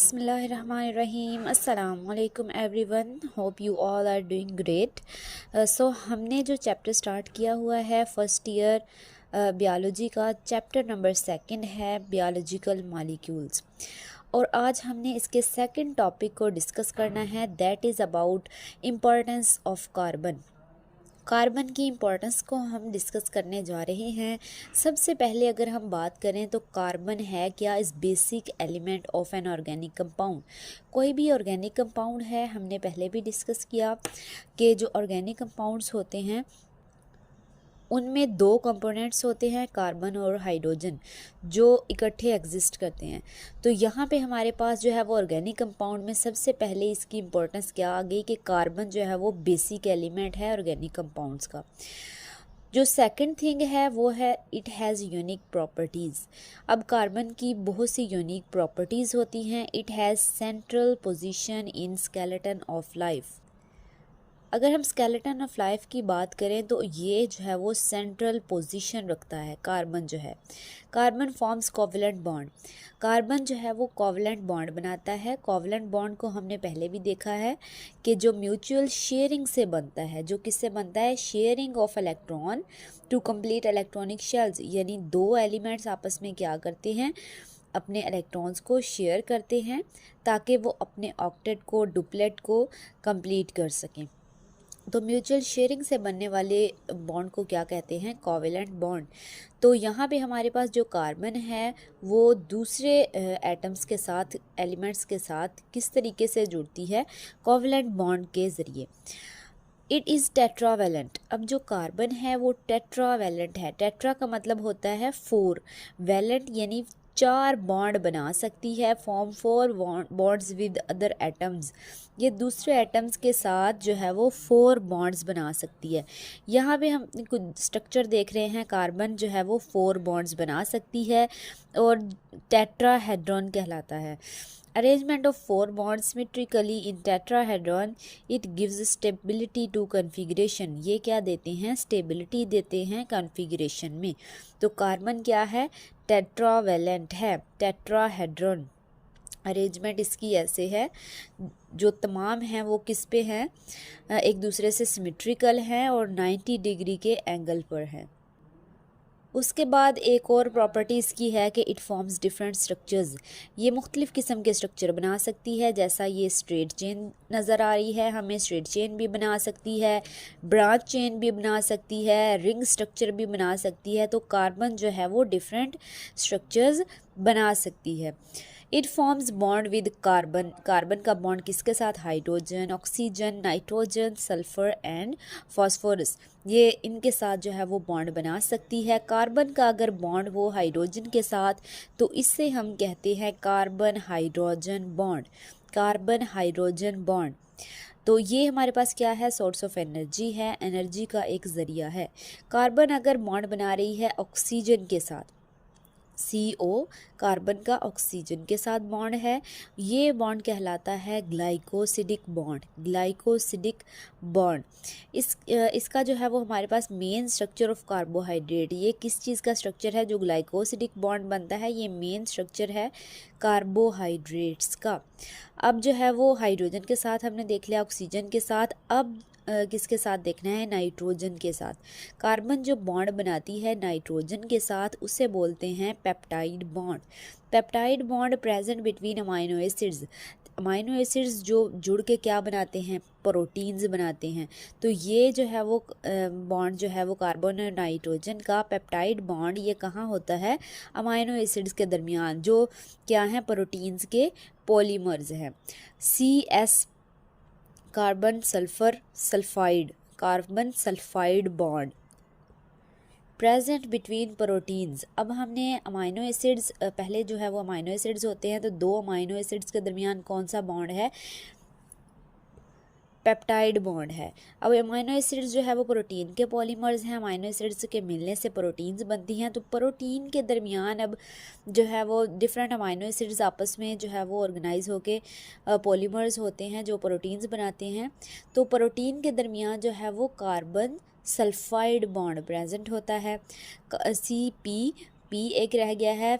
बिस्मिल्लाहिर्रहमानिर्रहीम अस्सलाम वालेकुम everyone, hope you all are doing great. So हमने जो चैप्टर स्टार्ट किया हुआ है फर्स्ट ईयर बियोलॉजी का, चैप्टर नंबर 2 है बियोलॉजिकल मॉलिक्यूल्स। और आज हमने इसके सेकंड टॉपिक को डिस्कस करना है, that is about importance of carbon. Carbon की इम्पोर्टेंस को हम डिस्कस करने जा रहे हैं। सबसे पहले अगर हम बात करें तो कार्बन है क्या, is basic element of an organic compound. कोई भी ऑर्गेनिक कंपाउंड है, हमने पहले भी डिस्कस किया कि जो ऑर्गेनिक कंपाउंड्स होते हैं उनमें दो कंपोनेंट्स होते हैं, कार्बन और हाइड्रोजन, जो इकट्ठे एग्जिस्ट करते हैं। तो यहाँ पे हमारे पास जो है वो ऑर्गेनिक कंपाउंड में सबसे पहले इसकी इम्पोर्टेंस क्या आ गई कि कार्बन जो है वो बेसिक एलिमेंट है ऑर्गेनिक कंपाउंड्स का। जो सेकंड थिंग है वो है इट हैज़ यूनिक प्रॉपर्टीज़। अब कार्बन की बहुत सी यूनिक प्रॉपर्टीज़ होती हैं। It has central position in skeleton of life. अगर हम स्केलेटन ऑफ लाइफ की बात करें तो ये जो है वो सेंट्रल पोजीशन रखता है। कार्बन जो है, carbon forms covalent bond. Carbon जो है वो कोवलेंट बॉन्ड बनाता है। कोवलेंट बॉन्ड को हमने पहले भी देखा है कि जो म्यूचुअल शेयरिंग से बनता है। जो किससे बनता है? Sharing of electron to complete electronic shells, यानी दो एलिमेंट्स आपस में क्या करते हैं, अपने इलेक्ट्रॉन्स को शेयर करते हैं ताकि वो अपने ऑक्टेट को, डुप्लेट को कंप्लीट कर सकें। तो म्यूचुअल शेयरिंग से बनने वाले बॉन्ड को क्या कहते हैं? Covalent bond. तो यहाँ पे हमारे पास जो कार्बन है वो दूसरे एटम्स के साथ, एलिमेंट्स के साथ किस तरीके से जुड़ती है? कोवेलेंट बॉन्ड के ज़रिए। It is tetravalent. अब जो कार्बन है वो टेट्रावेलेंट है। टेट्रा का मतलब होता है 4, वेलेंट यानी 4 बॉन्ड बना सकती है, form 4 bonds with other atoms. ये दूसरे एटम्स के साथ जो है वो 4 बॉन्ड्स बना सकती है। यहाँ पे हम कुछ स्ट्रक्चर देख रहे हैं, कार्बन जो है वो 4 बॉन्ड्स बना सकती है और टेट्राहेड्रॉन कहलाता है। Arrangement of 4 bonds symmetrically in tetrahedron, it gives stability to configuration। ये क्या देते हैं? स्टेबिलिटी देते हैं कॉन्फ़िगरेशन में। तो कार्बन क्या है? टेट्रावेलेंट है, टेट्राहेड्रॉन। अरेंजमेंट इसकी ऐसे है, जो तमाम हैं वो किस पे हैं? एक दूसरे से सिमेट्रिकल हैं और 90 डिग्री के एंगल पर हैं। उसके बाद एक और प्रॉपर्टी इसकी है कि इट फॉर्म्स डिफरेंट स्ट्रक्चर्स। ये मुख्तलिफ़ किस्म के स्ट्रक्चर बना सकती है। जैसा ये स्ट्रेट चेन नज़र आ रही है, हमें स्ट्रेट चेन भी बना सकती है, ब्रांच चेन भी बना सकती है, रिंग स्ट्रक्चर भी बना सकती है। तो कार्बन जो है वो डिफरेंट स्ट्रक्चर्स बना सकती है। It forms bond with carbon. Carbon का बॉन्ड किसके साथ? Hydrogen, oxygen, nitrogen, sulphur and phosphorus, ये इनके साथ जो है वो बॉन्ड बना सकती है। कार्बन का अगर बॉन्ड हो हाइड्रोजन के साथ तो इससे हम कहते हैं carbon hydrogen bond. Carbon hydrogen bond. तो ये हमारे पास क्या है? सोर्स ऑफ एनर्जी है, एनर्जी का एक ज़रिया है। कार्बन अगर बॉन्ड बना रही है ऑक्सीजन के साथ, CO कार्बन का ऑक्सीजन के साथ बॉन्ड है, ये बॉन्ड कहलाता है ग्लाइकोसिडिक बॉन्ड। ग्लाइकोसिडिक बॉन्ड इसका जो है वो हमारे पास मेन स्ट्रक्चर ऑफ कार्बोहाइड्रेट। ये किस चीज़ का स्ट्रक्चर है जो ग्लाइकोसिडिक बॉन्ड बनता है? ये मेन स्ट्रक्चर है कार्बोहाइड्रेट्स का। अब जो है वो हाइड्रोजन के साथ हमने देख लिया, ऑक्सीजन के साथ। अब किसके साथ देखना है? नाइट्रोजन के साथ। कार्बन जो बॉन्ड बनाती है नाइट्रोजन के साथ उसे बोलते हैं peptide bond. Peptide bond present between amino acids. Amino acids जो जुड़ के क्या बनाते हैं? प्रोटीन्स बनाते हैं। तो ये जो है वो बॉन्ड जो है वो कार्बन और नाइट्रोजन का पेप्टाइड बॉन्ड, ये कहाँ होता है? अमाइनो एसिड्स के दरमियान, जो क्या हैं? प्रोटीन्स के पॉलीमर्स हैं। CS carbon sulphur sulphide, carbon sulphide bond present between proteins. अब हमने अमाइनो एसिड्स, पहले जो है वो अमाइनो एसिड्स होते हैं, तो दो अमाइनो एसिड्स के दरमियान कौन सा बॉन्ड है? पेप्टाइड बॉन्ड है। अब अमाइनो एसिड्स जो है वो प्रोटीन के पॉलीमर्स हैं। अमाइनो एसिड्स के मिलने से प्रोटीन्स बनती हैं। तो प्रोटीन के दरमियान अब जो है वो डिफरेंट अमाइनो एसिड्स आपस में जो है वो ऑर्गेनाइज होके पॉलीमर्स होते हैं जो प्रोटीन्स बनाते हैं। तो प्रोटीन के दरमियान जो है वो कार्बन सल्फाइड बॉन्ड प्रेजेंट होता है। CP पी एक रह गया है,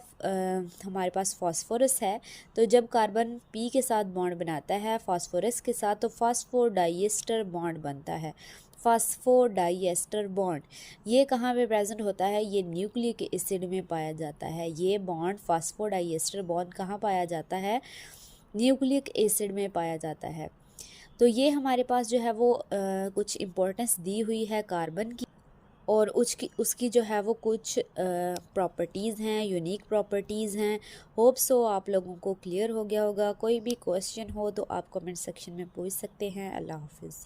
हमारे पास फास्फोरस है। तो जब कार्बन पी के साथ बॉन्ड बनाता है फास्फोरस के साथ तो फास्फोडाइएस्टर बॉन्ड बनता है। फास्फोडाइएस्टर बॉन्ड ये कहाँ पे प्रेजेंट होता है? ये न्यूक्लिक एसिड में पाया जाता है। ये बॉन्ड फास्फोडाइएस्टर बॉन्ड कहाँ पाया जाता है? न्यूक्लिक एसिड में पाया जाता है। तो ये हमारे पास जो है वो कुछ इम्पोर्टेंस दी हुई है कार्बन की, और उसकी जो है वो कुछ प्रॉपर्टीज़ हैं, यूनिक प्रॉपर्टीज़ हैं। होप सो आप लोगों को क्लियर हो गया होगा। कोई भी क्वेश्चन हो तो आप कमेंट सेक्शन में पूछ सकते हैं। अल्लाह हाफिज़।